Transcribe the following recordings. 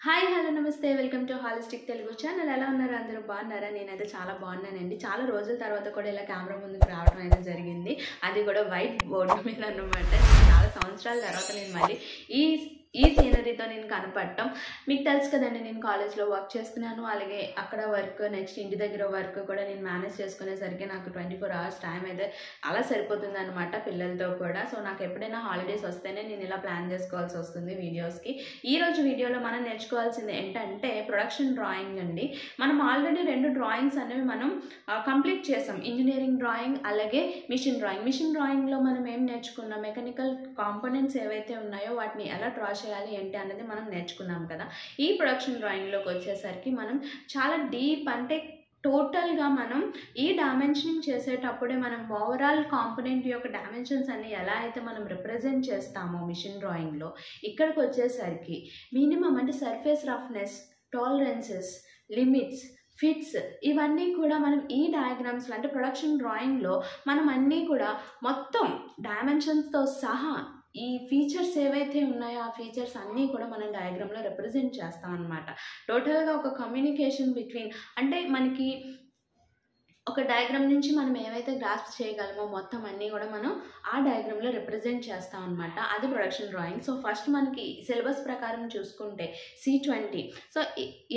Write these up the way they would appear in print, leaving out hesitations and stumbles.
Hi hello నమస్తే welcome to holistic Telugu channel. ఎలా ఉన్నారు? అందరూ బాగున్నారా? నేనైతే చాలా బాగున్నానండి. చాలా రోజుల తర్వాత కూడా ఇలా కెమెరా ముందుకు రావడం అయితే జరిగింది. అది కూడా వైట్ బోర్డు మీద అన్నమాట. చాలా సంవత్సరాల తర్వాత నేను మళ్ళీ ఈ సీనరీతో నేను కనపడటం. మీకు తెలుసు కదండి, నేను కాలేజ్లో వర్క్ చేస్తున్నాను. అలాగే అక్కడ వర్క్, నెక్స్ట్ ఇంటి దగ్గర వర్క్ కూడా నేను మేనేజ్ చేసుకునేసరికి నాకు 24 hours టైం అయితే అలా సరిపోతుంది అనమాట పిల్లలతో కూడా. సో నాకు ఎప్పుడైనా హాలిడేస్ వస్తేనే నేను ఇలా ప్లాన్ చేసుకోవాల్సి వస్తుంది వీడియోస్కి. ఈరోజు వీడియోలో మనం నేర్చుకోవాల్సింది ఏంటంటే ప్రొడక్షన్ డ్రాయింగ్ అండి. మనం ఆల్రెడీ 2 డ్రాయింగ్స్ అనేవి మనం కంప్లీట్ చేసాం. ఇంజనీరింగ్ డ్రాయింగ్ అలాగే మిషన్ డ్రాయింగ్. మిషన్ డ్రాయింగ్లో మనం ఏం నేర్చుకున్నాం? మెకానికల్ కాంపోనెంట్స్ ఏవైతే ఉన్నాయో వాటిని ఎలా డ్రా చేయాలి ఏంటి అనేది మనం నేర్చుకున్నాం కదా. ఈ ప్రొడక్షన్ డ్రాయింగ్లోకి వచ్చేసరికి మనం చాలా డీప్, అంటే టోటల్గా మనం ఈ డైమెన్షనింగ్ చేసేటప్పుడే మనం ఓవరాల్ కాంపోనెంట్ యొక్క డైమెన్షన్స్ అన్ని ఎలా అయితే మనం రిప్రజెంట్ చేస్తామో మిషన్ డ్రాయింగ్లో, ఇక్కడికి వచ్చేసరికి మినిమం అంటే surface roughness, tolerances, limits, fits, ఇవన్నీ కూడా మనం ఈ డయాగ్రామ్స్లో అంటే ప్రొడక్షన్ డ్రాయింగ్లో మనం అన్నీ కూడా మొత్తం డైమెన్షన్స్తో సహా ఈ ఫీచర్స్ ఏవైతే ఉన్నాయో ఆ ఫీచర్స్ అన్నీ కూడా మనం డయాగ్రామ్లో రిప్రజెంట్ చేస్తాం అన్నమాట. టోటల్గా ఒక కమ్యూనికేషన్ బిట్వీన్, అంటే మనకి ఒక డయాగ్రామ్ నుంచి మనం ఏవైతే గ్రాస్ప్ చేయగలమో మొత్తం అన్నీ కూడా మనం ఆ డయాగ్రామ్లో రిప్రజెంట్ చేస్తాం అనమాట. అది ప్రొడక్షన్ డ్రాయింగ్. సో ఫస్ట్ మనకి సిలబస్ ప్రకారం చూసుకుంటే C20. సో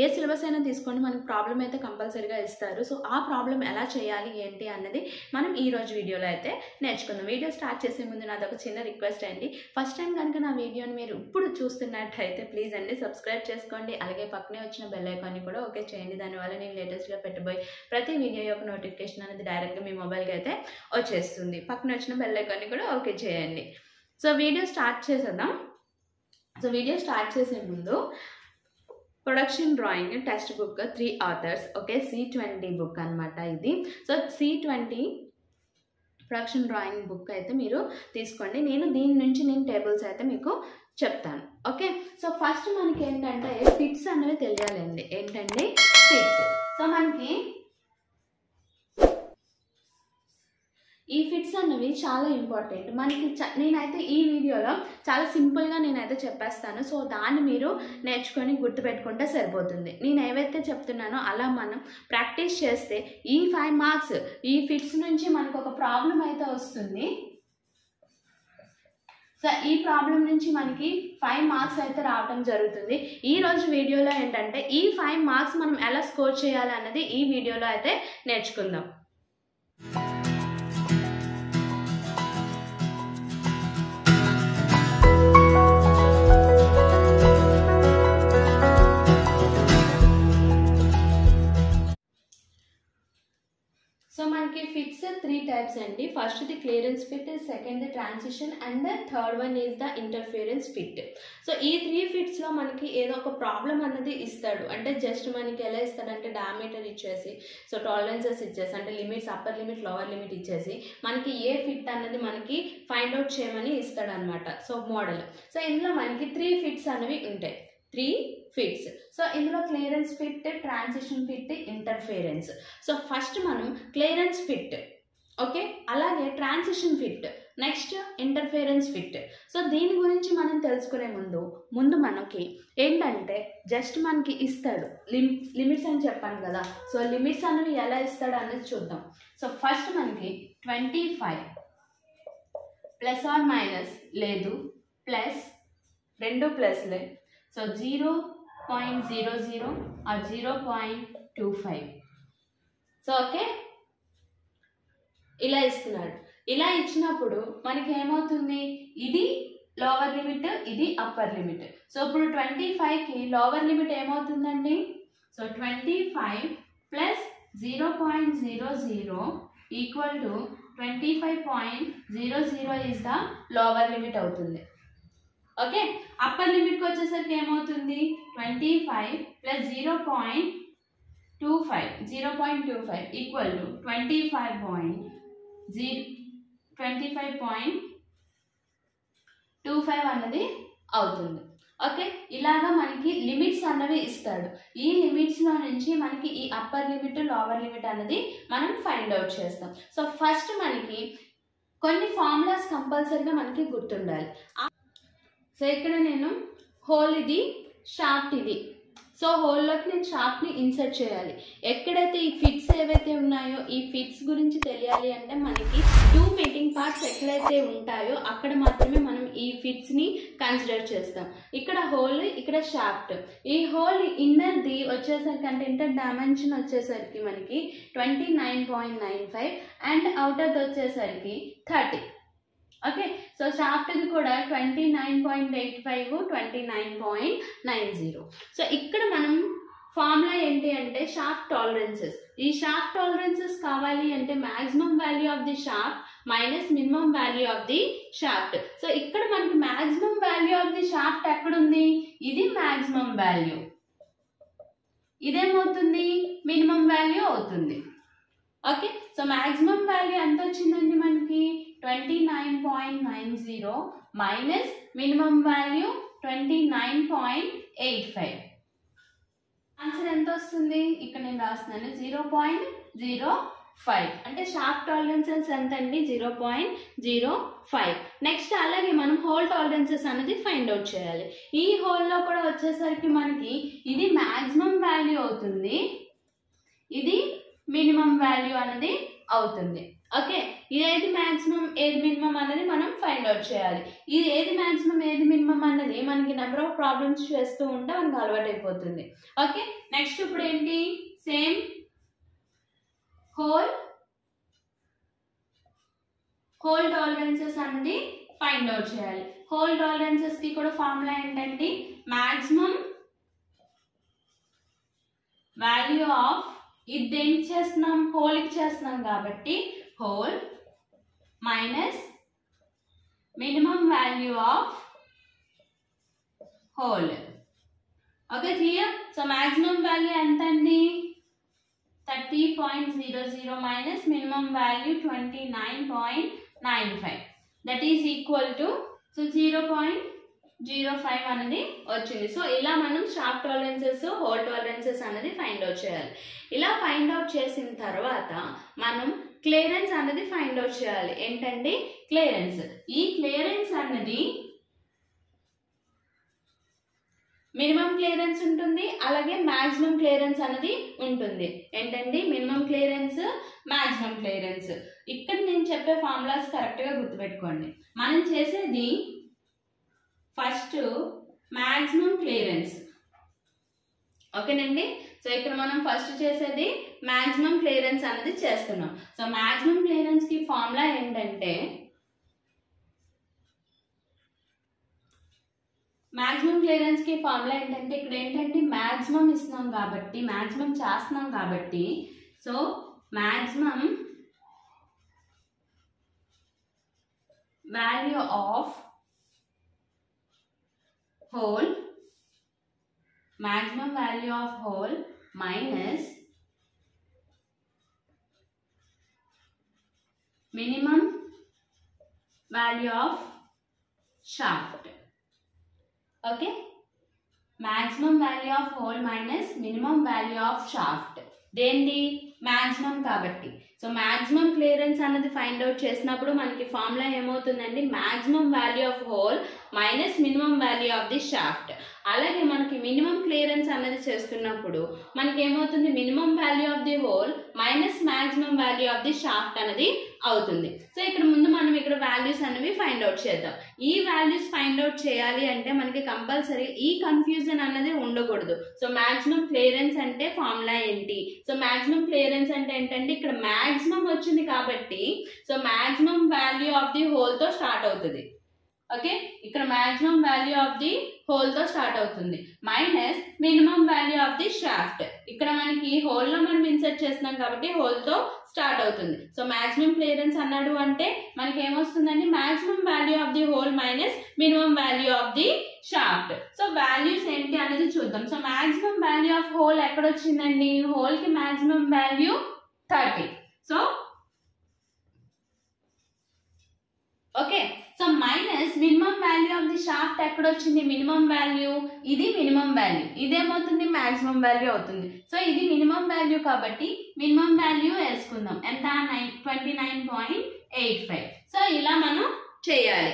ఏ సిలబస్ అయినా తీసుకోండి, మనకి ప్రాబ్లం అయితే కంపల్సరీగా ఇస్తారు. సో ఆ ప్రాబ్లం ఎలా చేయాలి ఏంటి అన్నది మనం ఈరోజు వీడియోలో అయితే నేర్చుకుందాం. వీడియో స్టార్ట్ చేసే ముందు నాది ఒక చిన్న రిక్వెస్ట్ అండి. ఫస్ట్ టైం కనుక నా వీడియోని మీరు ఇప్పుడు చూస్తున్నట్టయితే ప్లీజ్ అండి సబ్స్క్రైబ్ చేసుకోండి. అలాగే పక్కనే వచ్చిన బెల్ ఐకాన్ని కూడా ఓకే చేయండి. దానివల్ల నేను లేటెస్ట్గా పెట్టబోయే ప్రతి వీడియో యొక్క నోటిఫికేషన్ అనేది డైరెక్ట్గా మీ మొబైల్కి అయితే వచ్చేస్తుంది. పక్కన వచ్చిన బెల్ ఐకాన్ని కూడా ఓకే చేయండి. సో వీడియో స్టార్ట్ చేసేద్దాం. సో వీడియో స్టార్ట్ చేసే ముందు production drawing text book 3 authors, okay, C20 book అనమాట ఇది. So C20 production drawing book అయితే మీరు తీసుకోండి. దీని నుంచి టేబుల్స్ అయితే మీకు చెప్తాను, ఓకే. సో ఫస్ట్ మనకి ఏంటంటే ఫిట్స్ అనేవి తెలియాలండి. ఏంటంటే ఫిట్స్. సో మనకి ఈ ఫిట్స్ అనేవి చాలా ఇంపార్టెంట్ మనకి. నేనైతే ఈ వీడియోలో చాలా సింపుల్గా నేనైతే చెప్పేస్తాను. సో దాన్ని మీరు నేర్చుకొని గుర్తుపెట్టుకుంటే సరిపోతుంది. నేను ఏవైతే చెప్తున్నానో అలా మనం ప్రాక్టీస్ చేస్తే ఈ 5 మార్క్స్ ఈ ఫిట్స్ నుంచి మనకు ఒక ప్రాబ్లం అయితే వస్తుంది. సో ఈ ప్రాబ్లం నుంచి మనకి 5 మార్క్స్ అయితే రావడం జరుగుతుంది. ఈ రోజు వీడియోలో ఏంటంటే ఈ 5 మార్క్స్ మనం ఎలా స్కోర్ చేయాలి అన్నది ఈ వీడియోలో అయితే నేర్చుకుందాం. సో మనకి ఫిట్స్ 3 టైప్స్ అండి. First the clearance fit, second the transition, and third one is the interference fit. So ఈ 3 ఫిట్స్లో మనకి ఏదో ఒక ప్రాబ్లం అన్నది ఇస్తాడు. అంటే జస్ట్ మనకి ఎలా ఇస్తాడంటే డయామీటర్ ఇచ్చేసి, సో టాలరెన్సెస్ ఇచ్చేసి, అంటే limits, upper limit, lower limit ఇచ్చేసి మనకి ఏ ఫిట్ అన్నది మనకి ఫైండ్ అవుట్ చేయమని ఇస్తాడు అనమాట. So model. సో ఇందులో మనకి 3 ఫిట్స్ అనేవి ఉంటాయి. 3 ఫిట్స్. సో ఇందులో clearance fit, transition fit, interference. So first మనం క్లియరెన్స్ ఫిట్, ఓకే, అలాగే transition fit, next interference fit. So దీని గురించి మనం తెలుసుకునే ముందు మనకి ఏంటంటే జస్ట్ మనకి ఇస్తాడు లిమిట్స్ అని చెప్పాను కదా. సో లిమిట్స్ అనేవి ఎలా ఇస్తాడు అనేది చూద్దాం. సో ఫస్ట్ మనకి 25 ప్లస్ ఆర్ మైనస్ లేదు, ప్లస్ 2 ప్లస్లే. So 0.00 or 0.25. సో ఓకే, ఇలా ఇస్తున్నాడు. ఇలా ఇచ్చినప్పుడు మనకి ఏమవుతుంది, ఇది లోవర్ లిమిట్, ఇది అప్పర్ లిమిట్. సో ఇప్పుడు 25కి లోవర్ లిమిట్ ఏమవుతుందండి? So 25 plus 0.00 equal to 25.00 is the lower limit అవుతుంది, ఓకే. అప్పర్ లిమిట్కి వచ్చేసరికి ఏమవుతుంది? 25 ప్లస్ 0.25 ఈక్వల్ టు 25.25 అన్నది అవుతుంది, ఓకే. ఇలాగా మనకి లిమిట్స్ అన్నవి ఇస్తాడు. ఈ లిమిట్స్లో నుంచి మనకి ఈ అప్పర్ లిమిట్, లోవర్ లిమిట్ అన్నది మనం ఫైండ్ అవుట్ చేస్తాం. సో ఫస్ట్ మనకి కొన్ని ఫార్ములాస్ కంపల్సరీగా మనకి గుర్తుండాలి. సో ఇక్కడ నేను హోల్ ఇది షాఫ్ట్ ఇది. సో హోల్లోకి నేను షాఫ్ట్ని ఇన్సర్ట్ చేయాలి. ఎక్కడైతే ఈ ఫిట్స్ ఏవైతే ఉన్నాయో ఈ ఫిట్స్ గురించి తెలియాలి అంటే మనకి 2 మెటింగ్ పార్ట్స్ ఎక్కడైతే ఉంటాయో అక్కడ మాత్రమే మనం ఈ ఫిట్స్ని కన్సిడర్ చేస్తాం. ఇక్కడ హోల్, ఇక్కడ షాఫ్ట్. ఈ హోల్ ఇన్నర్ది వచ్చేసరికి అంటే ఇంటర్ డైమెన్షన్ వచ్చేసరికి మనకి 29.95 అండ్ అవుటర్ది వచ్చేసరికి 30. ఓకే, సో షాఫ్ట్ది కూడా 29.85, 29.90. సో ఇక్కడ మనం ఫార్ములా ఏంటి అంటే షాఫ్ట్ టాలరెన్సెస్. ఈ షాఫ్ట్ టాలరెన్సెస్ కావాలి అంటే maximum value of the shaft minus minimum value of the shaft. So ఇక్కడ మనకి maximum value of the shaft ఎక్కడుంది? ఇది మ్యాక్సిమం వాల్యూ, ఇదేమవుతుంది? మినిమం వాల్యూ అవుతుంది. ఓకే, సో మ్యాక్సిమం వాల్యూ ఎంత వచ్చిందండి మనకి? 29.90 మైనస్ మినిమం వాల్యూ 29.85. ఆన్సర్ ఎంత వస్తుంది? ఇక్కడ నేను రాస్తున్నాను 0.05. అంటే షాఫ్ట్ టాలరెన్సెస్ ఎంత అండి? 0.05. నెక్స్ట్ అలాగే మనం హోల్ టాలరెన్సెస్ అనేది ఫైండ్ అవుట్ చేయాలి. ఈ హోల్లో కూడా వచ్చేసరికి మనకి ఇది మ్యాక్సిమం వాల్యూ అవుతుంది, ఇది మినిమం వాల్యూ అనేది అవుతుంది. ఓకే, ఏది మ్యాక్సిమం ఏది మినిమం అనేది మనం ఫైండ్ అవుట్ చేయాలి. ఇది ఏది మ్యాక్సిమం ఏది మినిమం అన్నది మనకి నెంబర్ ఆఫ్ ప్రాబ్లమ్స్ చేస్తూ ఉంటే మనకు అలవాటు అయిపోతుంది. ఓకే, నెక్స్ట్ ఇప్పుడు ఏంటి? సేమ్ హోల్ టాలరెన్సెస్ అనేది ఫైండ్ అవుట్ చేయాలి. హోల్ టాలరెన్సెస్ కి కూడా ఫార్ములా ఏంటంటే మ్యాక్సిమం వాల్యూ ఆఫ్, ఇది దేనికి చేస్తున్నాం? హోల్కి చేస్తున్నాం కాబట్టి whole minus minimum value of whole. Okay, clear? So maximum value ఎంత అండి? 30.00 minus minimum value 29.95. That is equal to 0.05 అనేది వచ్చింది. సో ఇలా మనం షాఫ్ట్ టాలరెన్సెస్, హోల్ టాలరెన్సెస్ అనేది ఫైండ్ అవుట్ చేయాలి. ఇలా ఫైండ్ అవుట్ చేసిన తర్వాత మనం క్లియరెన్స్ అనేది ఫైండ్ అవుట్ చేయాలి. ఏంటంటే క్లియరెన్స్. ఈ క్లియరెన్స్ అన్నది మినిమం క్లియరెన్స్ ఉంటుంది, అలాగే మాక్సిమం క్లియరెన్స్ అనేది ఉంటుంది. ఏంటండి? Minimum clearance, maximum clearance. ఇక్కడ నేను చెప్పే ఫార్ములాస్ కరెక్ట్గా గుర్తుపెట్టుకోండి. మనం చేసేది ఫస్ట్ మాక్సిమం క్లియరెన్స్. ఓకేనండి, సో ఇక్కడ మనం ఫస్ట్ చేసేది మాక్సిమం క్లియరెన్స్ అనేది చేస్తున్నాం. సో మాక్సిమం క్లియరెన్స్ కి ఫార్ములా ఏంటంటే ఇక్కడ ఏంటంటే మాక్సిమం ఇస్తున్నాం కాబట్టి, మాక్సిమం చేస్తున్నాం కాబట్టి, so maximum value of whole, maximum value of whole minus minimum value of shaft. Okay, maximum value of whole minus minimum value of shaft. దేంది? మాక్సిమం కాబట్టి. సో మాక్సిమం క్లియరెన్స్ అనేది ఫైండ్ అవుట్ చేసినప్పుడు మనకి formula ఏమవుతుందండి? Maximum value of hole minus minimum value of the shaft. అలాగే మనకి minimum clearance అనేది చేస్తున్నప్పుడు మనకి ఏమవుతుంది? Minimum value of the hole minus maximum value of the shaft అనేది అవుతుంది. సో ఇక్కడ ముందు మనం ఇక్కడ వాల్యూస్ అనేవి ఫైండ్ అవుట్ చేద్దాం. ఈ వాల్యూస్ ఫైండ్ అవుట్ చేయాలి అంటే మనకి కంపల్సరీ ఈ కన్ఫ్యూజన్ అనేది ఉండకూడదు. సో మాక్సిమం క్లియరెన్స్ అంటే ఫార్ములా ఏంటి? సో మాక్సిమం క్లియరెన్స్ అంటే ఏంటంటే ఇక్కడ మాక్సిమం వచ్చింది కాబట్టి so maximum value of the whole తో స్టార్ట్ అవుతుంది. ఓకే, ఇక్కడ maximum value of the whole తో స్టార్ట్ అవుతుంది minus minimum value of the shaft. ఇక్కడ మనకి హోల్ లో మనం ఇన్సర్ట్ చేస్తున్నాం కాబట్టి హోల్ తో స్టార్ట్ అవుతుంది. సో మాక్సిమం క్లియరెన్స్ అన్నాడు అంటే మనకి ఏమొస్తుందండి? Maximum value of the hole minus minimum value of the shaft. So values ఏంటి అనేది చూద్దాం. So maximum value of hole ఎక్కడ వచ్చిందండి? హోల్ కి maximum value 30. So okay, so minus minimum value of the shaft ఎక్కడ వచ్చింది? మినిమం వాల్యూ, ఇది minimum value, ఇదేమవుతుంది? మాక్సిమం వాల్యూ అవుతుంది. సో ఇది మినిమం వాల్యూ కాబట్టి మినిమం వాల్యూ వేసుకుందాం. ఎంత? 29.85. సో ఇలా మనం చేయాలి.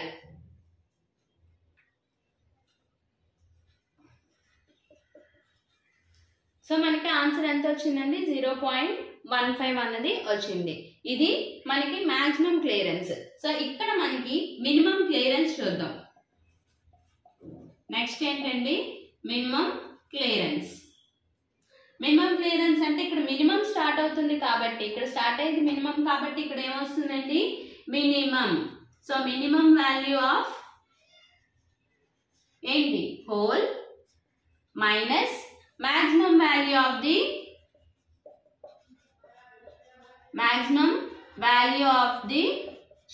సో మనకి ఆన్సర్ ఎంత వచ్చిందండి 0.15 అన్నది వచ్చింది. ఇది మనకి మాక్సిమం క్లియరెన్స్. సో ఇక్కడ మనకి మినిమం క్లియరెన్స్ చూద్దాం. నెక్స్ట్ ఏంటండి మినిమం క్లియరెన్స్. మినిమం క్లియరెన్స్ అంటే ఇక్కడ మినిమం స్టార్ట్ అవుతుంది కాబట్టి, ఇక్కడ స్టార్ట్ అయ్యేది మినిమం కాబట్టి ఇక్కడ ఏమొస్తుందండి minimum. So minimum value of ఏంటి hole minus maximum value of the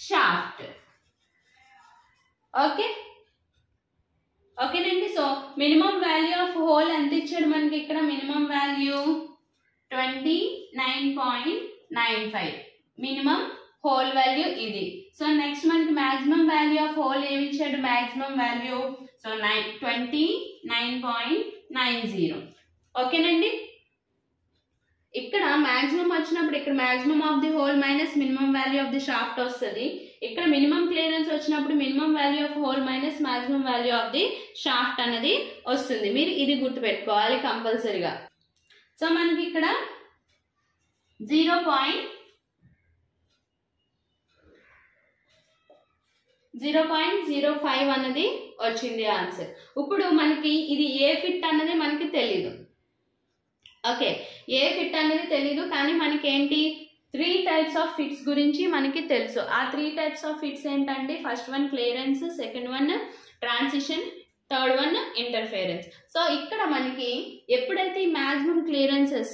shaft. ఓకేనండి. So minimum value of hole ఎంత ఇచ్చాడు మనకి ఇక్కడ minimum value 29.95 minimum hole value ఇది. సో నెక్స్ట్ మనకి మాక్సిమం వాల్యూ ఆఫ్ హోల్ ఏమి ఇచ్చాడు మాక్సిమం వాల్యూ సో 29.90. ఓకేనండి. ఇక్కడ మాక్సిమం వచ్చినప్పుడు ఇక్కడ maximum of the hole minus minimum value of the shaft వస్తుంది. ఇక్కడ మినిమం క్లియరెన్స్ వచ్చినప్పుడు minimum value of hole minus maximum value of the shaft అనేది వస్తుంది. మీరు ఇది గుర్తుపెట్టుకోవాలి కంపల్సరీగా. సో మనకి ఇక్కడ 0.05 అన్నది వచ్చింది ఆన్సర్. ఇప్పుడు మనకి ఇది ఏ ఫిట్ అన్నది మనకి తెలీదు. ఓకే, ఏ ఫిట్ అనేది తెలీదు కానీ మనకి ఏంటి 3 టైప్స్ ఆఫ్ ఫిట్స్ గురించి మనకి తెలుసు. ఆ 3 టైప్స్ ఆఫ్ ఫిట్స్ ఏంటంటే first one clearance, second one transition, third one interference. So ఇక్కడ మనకి ఎప్పుడైతే ఈ మాక్సిమం క్లియరెన్సెస్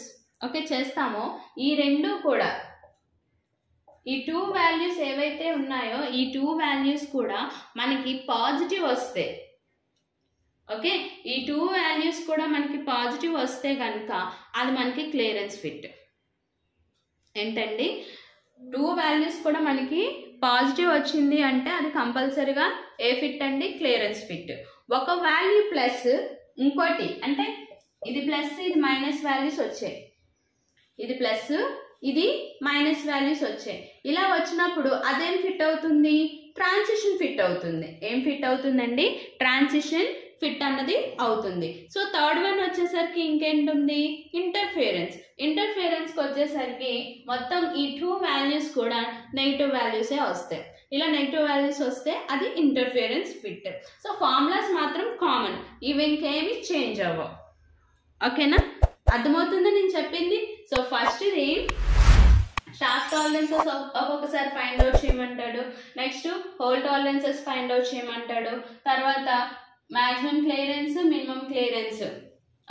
చేస్తామో ఈ రెండు కూడా ఈ 2 వాల్యూస్ ఏవైతే ఉన్నాయో ఈ 2 వాల్యూస్ కూడా మనకి పాజిటివ్ వస్తే ఓకే, ఈ 2 వాల్యూస్ కూడా మనకి పాజిటివ్ వస్తే కనుక అది మనకి క్లియరెన్స్ ఫిట్. ఏంటండి 2 వాల్యూస్ కూడా మనకి పాజిటివ్ వచ్చింది అంటే అది కంపల్సరీగా ఏ ఫిట్ అండి క్లియరెన్స్ ఫిట్. ఒక వాల్యూ ప్లస్ ఇంకోటి అంటే ఇది ప్లస్ ఇది మైనస్ వాల్యూస్ వచ్చాయి, ఇది ప్లస్ ఇది మైనస్ వాల్యూస్ వచ్చాయి. ఇలా వచ్చినప్పుడు అదేం ఫిట్ అవుతుంది ట్రాన్సిషన్ ఫిట్ అవుతుంది. ఏం ఫిట్ అవుతుందండి ట్రాన్సిషన్ ఫిట్ అన్నది అవుతుంది. సో థర్డ్ వన్ వచ్చేసరికి ఇంకేంటుంది ఇంటర్ఫిరెన్స్. ఇంటర్ఫిరెన్స్కి వచ్చేసరికి మొత్తం ఈ 2 వాల్యూస్ కూడా నెగిటివ్ వాల్యూసే వస్తాయి. ఇలా నెగిటివ్ వాల్యూస్ వస్తే అది ఇంటర్ఫిరెన్స్ ఫిట్. సో ఫార్ములాస్ మాత్రం కామన్, ఇవి ఇంకేమి చేంజ్ అవ్వవు. ఓకేనా, అర్థమవుతుందా నేను చెప్పింది? సో ఫస్ట్ ఇది షాఫ్ట్ టాలరెన్సెస్ ఒక్కొక్కసారి ఫైండ్ అవుట్ చేయమంటాడు, next hole tolerances find out చేయమంటాడు, తర్వాత maximum clearance minimum clearance.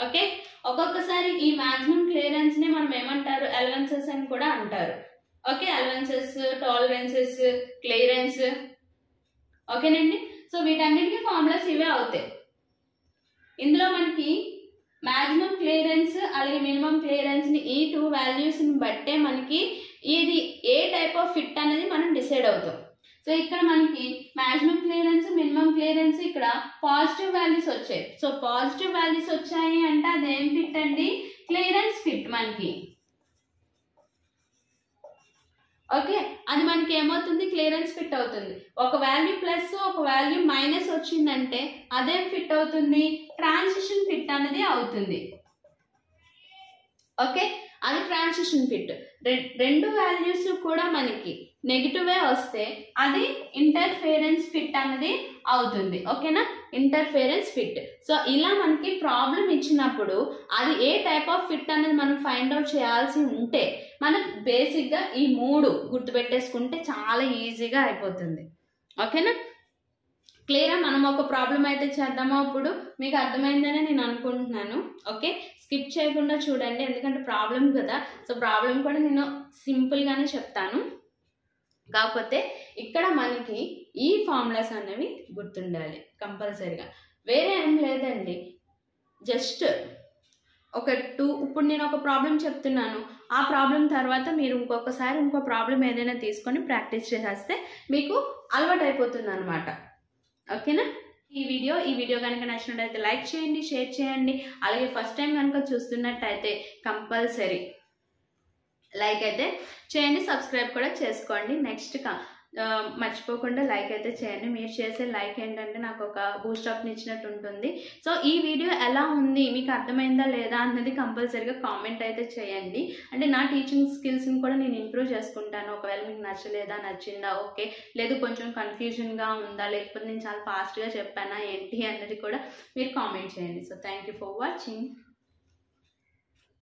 Okay, ఒక్కొక్కసారి ఈ మాక్సిమం క్లియరెన్స్ ని మనం ఏమంటారు అలవెన్సెస్ అని కూడా అంటారు. Okay, allowances, tolerances, clearance. ఓకేనండి. సో వీటన్నిటికీ ఫార్ములాస్ ఇవే అవుతాయి. ఇందులో మనకి మాక్సిమం క్లియరెన్స్ అలాగే మినిమం క్లియరెన్స్ ని ఈ 2 వాల్యూస్ ని బట్టే మనకి ఇది ఏ టైప్ ఆఫ్ ఫిట్ అనేది మనం డిసైడ్ అవుతాం. సో ఇక్కడ మనకి మాక్సిమం క్లియరెన్స్ మినిమం క్లియరెన్స్ ఇక్కడ పాజిటివ్ వాల్యూస్ వచ్చాయి. సో పాజిటివ్ వాల్యూస్ వచ్చాయి అంటే అదేం ఫిట్ అండి క్లియరెన్స్ ఫిట్ మనకి. ఓకే, అది మనకి ఏమవుతుంది క్లియరెన్స్ ఫిట్ అవుతుంది. ఒక వాల్యూ ప్లస్ ఒక వాల్యూ మైనస్ వచ్చిందంటే అదేం ఫిట్ అవుతుంది ట్రాన్సిషన్ ఫిట్ అనేది అవుతుంది. ఓకే, అది ట్రాన్సిషన్ ఫిట్. రెండు వాల్యూస్ కూడా మనకి నెగిటివే వస్తే అది ఇంటర్ఫిరెన్స్ ఫిట్ అనేది అవుతుంది. ఓకేనా, ఇంటర్ఫిరెన్స్ ఫిట్. సో ఇలా మనకి ప్రాబ్లం ఇచ్చినప్పుడు అది ఏ టైప్ ఆఫ్ ఫిట్ అనేది మనం ఫైండ్ అవుట్ చేయాల్సి ఉంటే మనం బేసిక్గా ఈ 3 గుర్తుపెట్టేసుకుంటే చాలా ఈజీగా అయిపోతుంది. ఓకేనా, క్లియరా? మనం ఒక ప్రాబ్లం అయితే చేద్దామో ఇప్పుడు మీకు అర్థమైందని నేను అనుకుంటున్నాను. ఓకే, స్కిప్ చేయకుండా చూడండి ఎందుకంటే ప్రాబ్లం కదా. సో ప్రాబ్లం కూడా నేను సింపుల్గానే చెప్తాను, కాకపోతే ఇక్కడ మనకి ఈ ఫార్ములాస్ అనేవి గుర్తుండాలి కంపల్సరీగా. వేరే ఏం లేదండి, జస్ట్ ఒక 2 ఇప్పుడు నేను ఒక ప్రాబ్లం చెప్తున్నాను, ఆ ప్రాబ్లం తర్వాత మీరు ఇంకొకసారి ఇంకో ప్రాబ్లం ఏదైనా తీసుకొని ప్రాక్టీస్ చేసేస్తే మీకు అలవాటు అయిపోతుంది అనమాట. ఓకేనా, ఈ వీడియో కనుక నచ్చినట్టయితే లైక్ చేయండి, షేర్ చేయండి. అలాగే ఫస్ట్ టైం కనుక చూస్తున్నట్టయితే కంపల్సరీ లైక్ అయితే చేయండి, సబ్స్క్రైబ్ కూడా చేసుకోండి. నెక్స్ట్ మర్చిపోకుండా లైక్ అయితే చేయండి. మీరు చేసే లైక్ ఏంటంటే నాకు ఒక బూస్టప్ని ఇచ్చినట్టు ఉంటుంది. సో ఈ వీడియో ఎలా ఉంది, మీకు అర్థమైందా లేదా అన్నది కంపల్సరీగా కామెంట్ అయితే చేయండి. అంటే నా టీచింగ్ స్కిల్స్ని కూడా నేను ఇంప్రూవ్ చేసుకుంటాను. ఒకవేళ మీకు నచ్చలేదా, నచ్చిందా, ఓకే, లేదు కొంచెం కన్ఫ్యూజన్గా ఉందా, లేకపోతే నేను చాలా ఫాస్ట్గా చెప్పానా ఏంటి అన్నది కూడా మీరు కామెంట్ చేయండి. So thank you for watching.